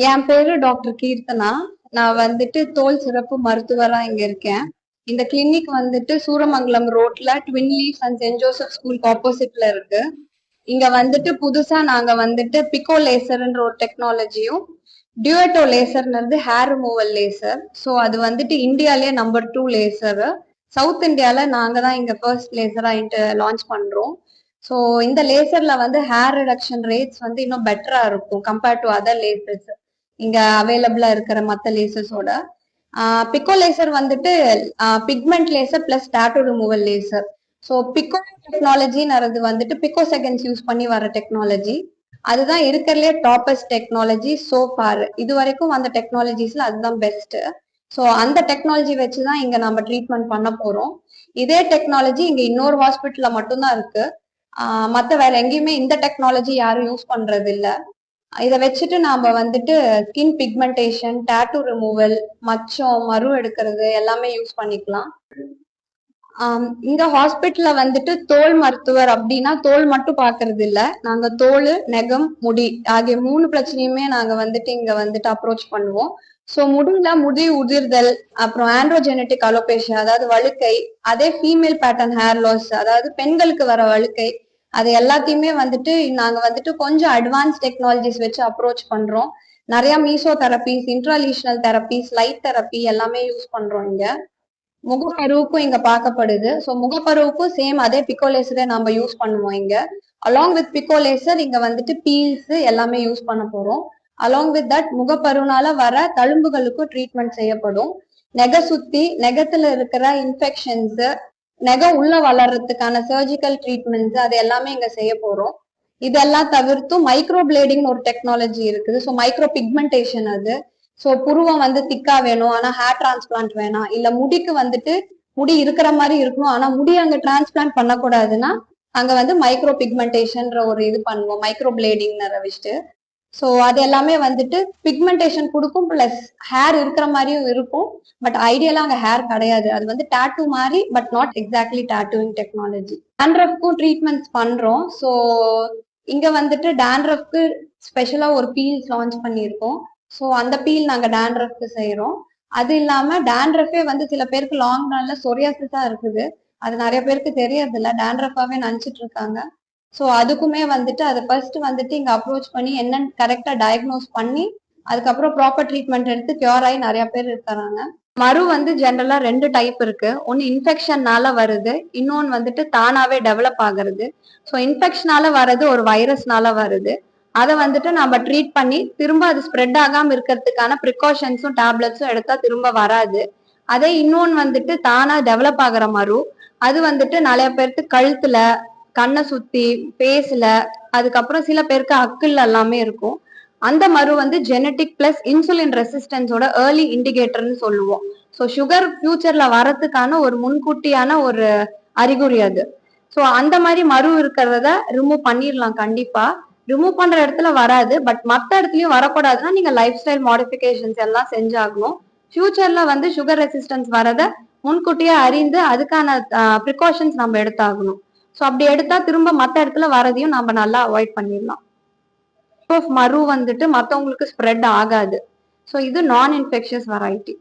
என் பேரு டாக்டர் கீர்த்தனா. நான் வந்துட்டு தோல் சிறப்பு மருத்துவரா இங்க இருக்கேன். இந்த கிளினிக் வந்துட்டு சூரமங்கலம் ரோட்ல twin leaves and Saint Joseph ஸ்கூலுக்கு ஆப்போசிட்ல இருக்கு. இங்க வந்துட்டு புதுசா நாங்க வந்துட்டு பிகோ லேசர்ன்ற ஒரு டெக்னாலஜியும் டியூட்டோ லேசர்ன்றது ஹேர் ரிமூவல் லேசர். ஸோ அது வந்துட்டு இந்தியாலேயே நம்பர் 2 லேசர். சவுத் இந்தியால நாங்க தான் இங்க ஃபர்ஸ்ட் லேசரா லான்ச் பண்றோம். ஸோ இந்த லேசர்ல வந்து ஹேர் ரிடக்ஷன் ரேட்ஸ் வந்து இன்னும் பெட்டரா இருக்கும் கம்பேர்ட் டு அதர் லேசர்ஸ் இங்க அவைலபிளா இருக்கிற மத்த லேசர்ஸோட. பிகோ லேசர் வந்துட்டு pigment laser plus tattoo removal laser. So pico டெக்னாலஜின்றது வந்துட்டு பிகோ செகண்ட்ஸ் யூஸ் பண்ணி வர டெக்னாலஜி. அதுதான் இருக்கிறதுலே டாப்பஸ்ட் டெக்னாலஜி சோ ஃபார். இது வரைக்கும் அந்த டெக்னாலஜிஸ்ல அதுதான் பெஸ்ட். ஸோ அந்த டெக்னாலஜி வச்சுதான் இங்க நம்ம ட்ரீட்மெண்ட் பண்ண போறோம். இதே டெக்னாலஜி இங்க இன்னொரு ஹாஸ்பிட்டல்ல மட்டும்தான் இருக்கு. மத்த வேற எங்கேயுமே இந்த டெக்னாலஜி யாரும் யூஸ் பண்றது இல்ல. இதை வச்சுட்டு நாம வந்துட்டு ஸ்கின் பிக்மெண்டேஷன், டாட்டூ ரிமூவல், மச்சம், மரு எடுக்கிறது எல்லாமே யூஸ் பண்ணிக்கலாம். இந்த ஹாஸ்பிட்டல்ல வந்துட்டு தோல் மருத்துவர் அப்படின்னா தோல் மட்டும் பாக்குறது இல்ல. நாங்க தோல், நெகம், முடி ஆகிய 3 பிரச்சனையுமே நாங்க வந்துட்டு இங்க வந்துட்டு அப்ரோச் பண்ணுவோம். ஸோ முடியல முடி உதிர்தல், அப்புறம் ஆண்ட்ரோஜெனட்டிக் அலோபேஷியா அதாவது வழுக்கை, அதே ஃபீமேல் பேட்டர்ன் ஹேர் லாஸ் அதாவது பெண்களுக்கு வர வழுக்கை, அது எல்லாத்தையுமே வந்துட்டு நாங்க வந்துட்டு கொஞ்சம் அட்வான்ஸ் டெக்னாலஜிஸ் வச்சு அப்ரோச் பண்றோம். நிறைய meso therapies, intralesional therapies, light therapy எல்லாமே யூஸ் பண்றோம் இங்க. முகப்பருவுக்கும் இங்க பார்க்கப்படுது. ஸோ முகப்பருவுக்கும் சேம் அதே பிகோ லேசரே நம்ம யூஸ் பண்ணுவோம் இங்க. அலாங் வித் பிகோ லேசர் இங்க வந்துட்டு பீல்ஸ் எல்லாமே யூஸ் பண்ண போறோம். அலாங் வித் தட் முகப்பருனால வர தழும்புகளுக்கும் ட்ரீட்மெண்ட் செய்யப்படும். நெக சுத்தி, நெகத்துல இருக்கிற இன்ஃபெக்ஷன்ஸ், நெகம் உள்ள வளர்றதுக்கான சர்ஜிக்கல் ட்ரீட்மெண்ட்ஸ் அது எல்லாமே இங்க செய்ய போறோம். இதெல்லாம் தவிர்த்தும் மைக்ரோ பிளேடிங் ஒரு டெக்னாலஜி இருக்குது. ஸோ மைக்ரோ பிக்மெண்டேஷன் அது. ஸோ புருவம் வந்து திக்கா வேணும் ஆனா ஹேர் டிரான்ஸ்பிளான்ட் வேணாம், இல்ல முடிக்கு வந்துட்டு முடி இருக்கிற மாதிரி இருக்கணும் ஆனா முடி அங்க டிரான்ஸ்பிளான்ட் பண்ணக்கூடாதுன்னா அங்க வந்து மைக்ரோ பிக்மெண்டேஷன்ற ஒரு இது பண்ணுவோம், மைக்ரோ பிளேடிங் வச்சுட்டு. ஸோ அது எல்லாமே வந்துட்டு பிக்மெண்டேஷன் கொடுக்கும் பிளஸ் ஹேர் இருக்கிற மாதிரியும் இருக்கும். பட் ஐடியலா அங்க ஹேர் கிடையாது, அது வந்து டாட்டூ மாதிரி but not exactly tattooing technology. டேண்ட்ரஃப்க்கும் ட்ரீட்மெண்ட்ஸ் பண்றோம். ஸோ இங்க வந்துட்டு டேண்ட்ரஃப்க்கு ஸ்பெஷலா ஒரு பீல்ஸ் லான்ச் பண்ணியிருக்கோம். ஸோ அந்த பீல் நாங்க டேண்ட்ரஃப்க்கு செய்யறோம். அது இல்லாம டேண்ட்ரஃபே வந்து சில பேருக்கு லாங் ரன்ல சொரியாசிஸா இருக்குது. அது நிறைய பேருக்கு தெரியறது இல்ல, டேண்ட்ரஃபாவே நினைச்சிட்டு இருக்காங்க. ஸோ அதுக்குமே வந்துட்டு அதை ஃபர்ஸ்ட் வந்துட்டு இங்க அப்ரோச் பண்ணி என்னன்னு கரெக்டா டயக்னோஸ் பண்ணி அதுக்கப்புறம் ப்ராப்பர் ட்ரீட்மெண்ட் எடுத்து கியூர் ஆகி நிறைய பேர் இருக்கிறாங்க. மரு வந்து ஜென்ரலா 2 டைப் இருக்கு. ஒன்னு இன்ஃபெக்ஷன்னால வருது, இன்னொன்னு வந்துட்டு தானாவே டெவலப் ஆகுறது. ஸோ இன்ஃபெக்ஷனால வர்றது ஒரு வைரஸ்னால வருது. அதை வந்துட்டு நம்ம ட்ரீட் பண்ணி திரும்ப அது ஸ்ப்ரெட் ஆகாம இருக்கிறதுக்கான ப்ரிகாஷன்ஸும் டேப்லெட்ஸும் எடுத்தா திரும்ப வராது. அதே இன்னொன்னு வந்துட்டு தானா டெவலப் ஆகிற மரு, அது வந்துட்டு நிறைய பேருக்கு கழுத்துல, கண்ணை சுத்தி, ஃபேஸ்ல, அதுக்கப்புறம் சில பேருக்கு அக்குள்ள எல்லாமே இருக்கும். அந்த மரு வந்து ஜெனட்டிக் பிளஸ் இன்சுலின் ரெசிஸ்டன்ஸோட ஏர்லி இண்டிகேட்டர்னு சொல்லுவோம். ஸோ சுகர் ஃபியூச்சர்ல வரதுக்கான ஒரு முன்கூட்டியான ஒரு அறிகுறி அது. ஸோ அந்த மாதிரி மரு இருக்கிறத ரிமூவ் பண்ணிடலாம் கண்டிப்பா. ரிமூவ் பண்ற இடத்துல வராது, பட் மற்ற இடத்துலயும் வரக்கூடாதுன்னா நீங்க லைஃப் ஸ்டைல் மாடிஃபிகேஷன்ஸ் எல்லாம் செஞ்சாகணும். ஃபியூச்சர்ல வந்து சுகர் ரெசிஸ்டன்ஸ் வரத முன்கூட்டியே அறிந்து அதுக்கான ப்ரிகாஷன்ஸ் நம்ம எடுத்தாகணும். ஸோ அப்படி எடுத்தா திரும்ப மற்ற இடத்துல வரதையும் நம்ம நல்லா அவாய்ட் பண்ணிடலாம். மரு வந்துட்டு மற்றவங்களுக்கு ஸ்ப்ரெட் ஆகாது. ஸோ இது நான் இன்ஃபெக்ஷியஸ் வெரைட்டி.